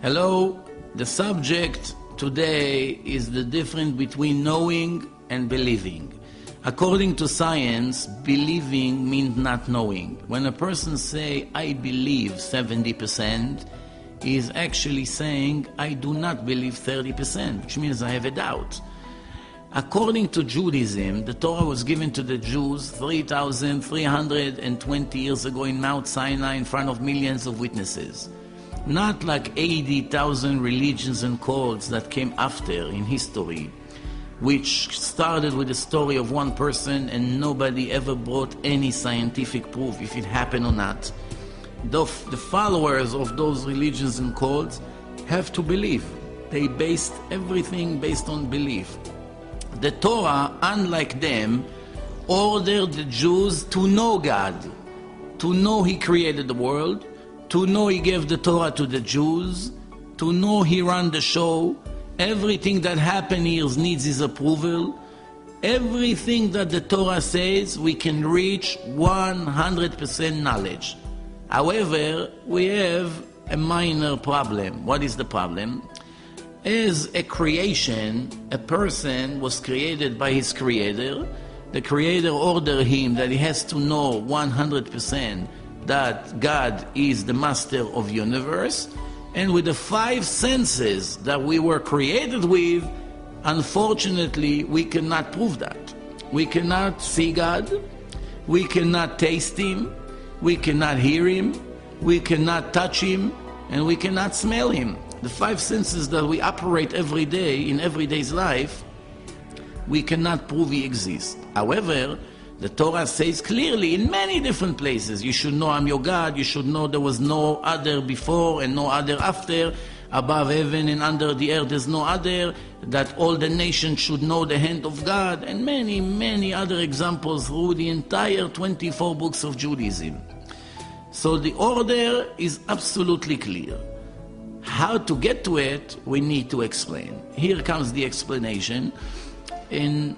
Hello, the subject today is the difference between knowing and believing. According to science, believing means not knowing. When a person say, I believe 70%, he is actually saying, I do not believe 30%, which means I have a doubt. According to Judaism, the Torah was given to the Jews 3,320 years ago in Mount Sinai in front of millions of witnesses. Not like 80,000 religions and cults that came after in history, which started with the story of one person and nobody ever brought any scientific proof if it happened or not. The followers of those religions and cults have to believe. They based everything based on belief. The Torah, unlike them, ordered the Jews to know God, to know He created the world, to know He gave the Torah to the Jews, to know He ran the show. Everything that happened here needs His approval. Everything that the Torah says, we can reach 100% knowledge. However, we have a minor problem. What is the problem? As a creation, a person was created by his Creator. The Creator ordered him that he has to know 100% that God is the master of the universe, and with the 5 senses that we were created with, unfortunately, we cannot prove that. We cannot see God, we cannot taste Him, we cannot hear Him, we cannot touch Him, and we cannot smell Him. The 5 senses that we operate every day in everyday's life, we cannot prove He exists. However, the Torah says clearly in many different places, you should know I'm your God, you should know there was no other before and no other after, above heaven and under the earth there's no other, that all the nations should know the hand of God, and many, many other examples through the entire 24 books of Judaism. So the order is absolutely clear. How to get to it, we need to explain. Here comes the explanation. In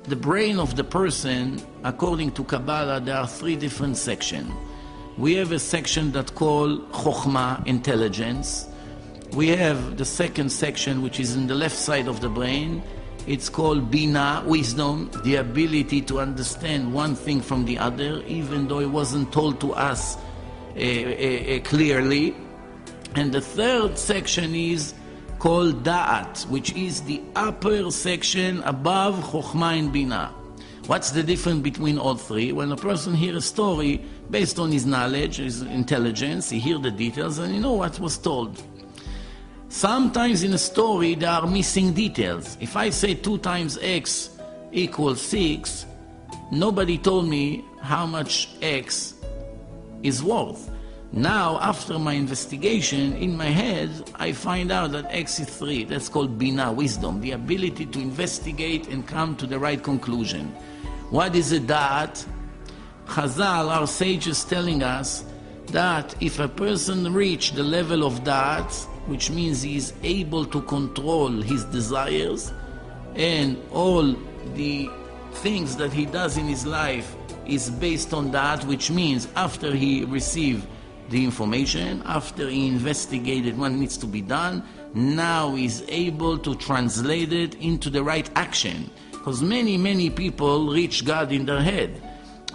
the brain of the person, according to Kabbalah, there are 3 different sections. We have a section that called Chokhmah, intelligence. We have the second section, which is in the left side of the brain. It's called Bina, wisdom, the ability to understand one thing from the other, even though it wasn't told to us clearly. And the third section is called Da'at, which is the upper section above Chokhmah and Bina. What's the difference between all 3? When a person hears a story based on his knowledge, his intelligence, he hears the details and he knows what was told. Sometimes in a story there are missing details. If I say 2 times x equals 6, nobody told me how much x is worth. Now, after my investigation, in my head, I find out that X is 3. That's called Bina, wisdom, the ability to investigate and come to the right conclusion. What is a Da'at? Chazal, our sages, telling us that if a person reach the level of Da'at, which means he is able to control his desires, and all the things that he does in his life is based on Da'at, which means after he receives the information, after he investigated what needs to be done, now he's able to translate it into the right action. Because many people reach God in their head.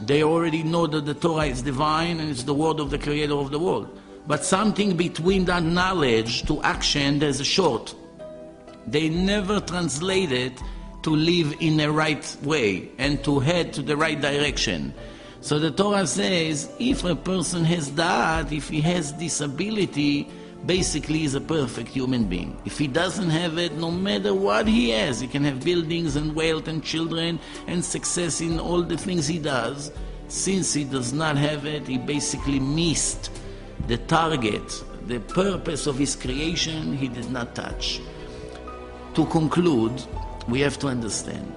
They already know that the Torah is divine and it's the word of the Creator of the world. But something between that knowledge to action, there's a short. They never translate it to live in the right way and to head to the right direction. So the Torah says, if a person has that, if he has this ability, basically he's a perfect human being. If he doesn't have it, no matter what he has, he can have buildings and wealth and children and success in all the things he does. Since he does not have it, he basically missed the target, the purpose of his creation, he did not touch. To conclude, we have to understand,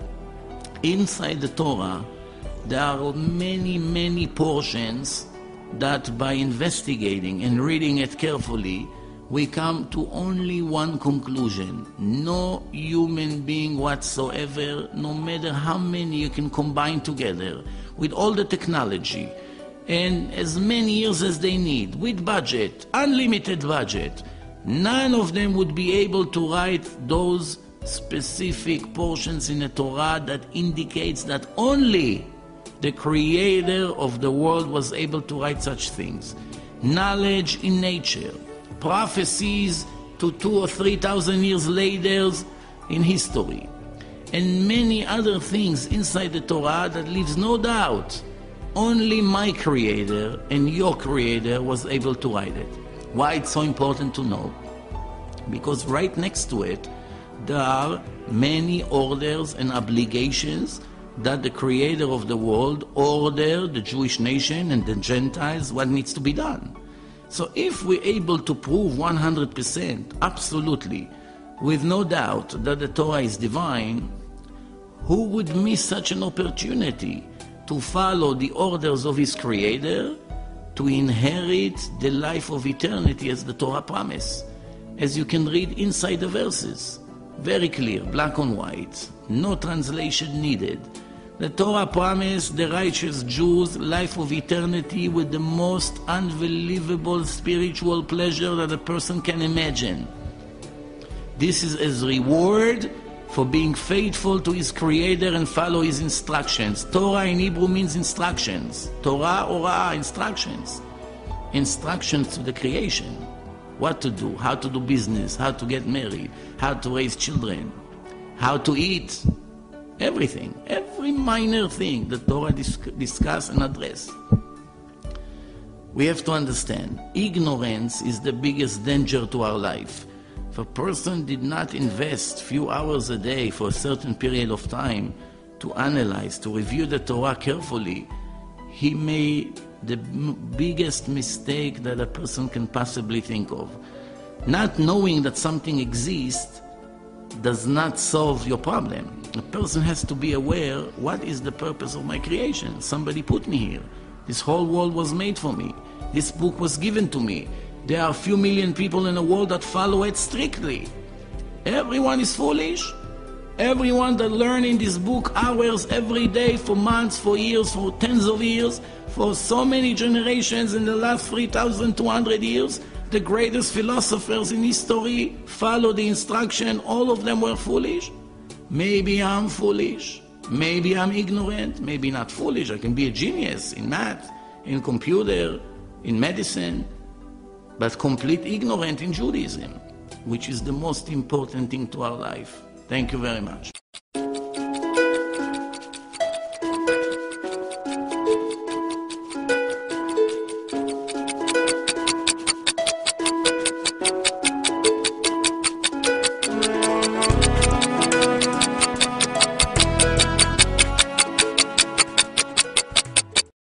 inside the Torah, there are many portions that by investigating and reading it carefully, we come to only one conclusion. No human being whatsoever, no matter how many you can combine together, with all the technology, and as many years as they need, with budget, unlimited budget, none of them would be able to write those specific portions in the Torah that indicates that only the creator of the world was able to write such things. Knowledge in nature, prophecies to 2,000 or 3,000 years later in history, and many other things inside the Torah that leaves no doubt only my creator and your creator was able to write it. Why it's so important to know? Because right next to it there are many orders and obligations that the creator of the world ordered the Jewish nation and the Gentiles what needs to be done. So if we're able to prove 100%, absolutely, with no doubt that the Torah is divine, who would miss such an opportunity to follow the orders of his creator, to inherit the life of eternity as the Torah promise? As you can read inside the verses, very clear, black on white, no translation needed. The Torah promised the righteous Jews life of eternity with the most unbelievable spiritual pleasure that a person can imagine. This is as reward for being faithful to his creator and follow his instructions. Torah in Hebrew means instructions. Torah, orah, instructions. Instructions to the creation. What to do, how to do business, how to get married, how to raise children, how to eat. Everything, every minor thing the Torah discuss and address. We have to understand, ignorance is the biggest danger to our life. If a person did not invest few hours a day for a certain period of time to analyze, to review the Torah carefully, he made the biggest mistake that a person can possibly think of. Not knowing that something exists does not solve your problem. A person has to be aware, what is the purpose of my creation? Somebody put me here. This whole world was made for me. This book was given to me. There are a few million people in the world that follow it strictly. Everyone is foolish. Everyone that learn in this book hours every day for months, for years, for tens of years, for so many generations in the last 3,200 years, the greatest philosophers in history follow the instruction. All of them were foolish. Maybe I'm foolish. Maybe I'm ignorant. Maybe not foolish. I can be a genius in math, in computer, in medicine, but complete ignorant in Judaism, which is the most important thing to our life. Thank you very much.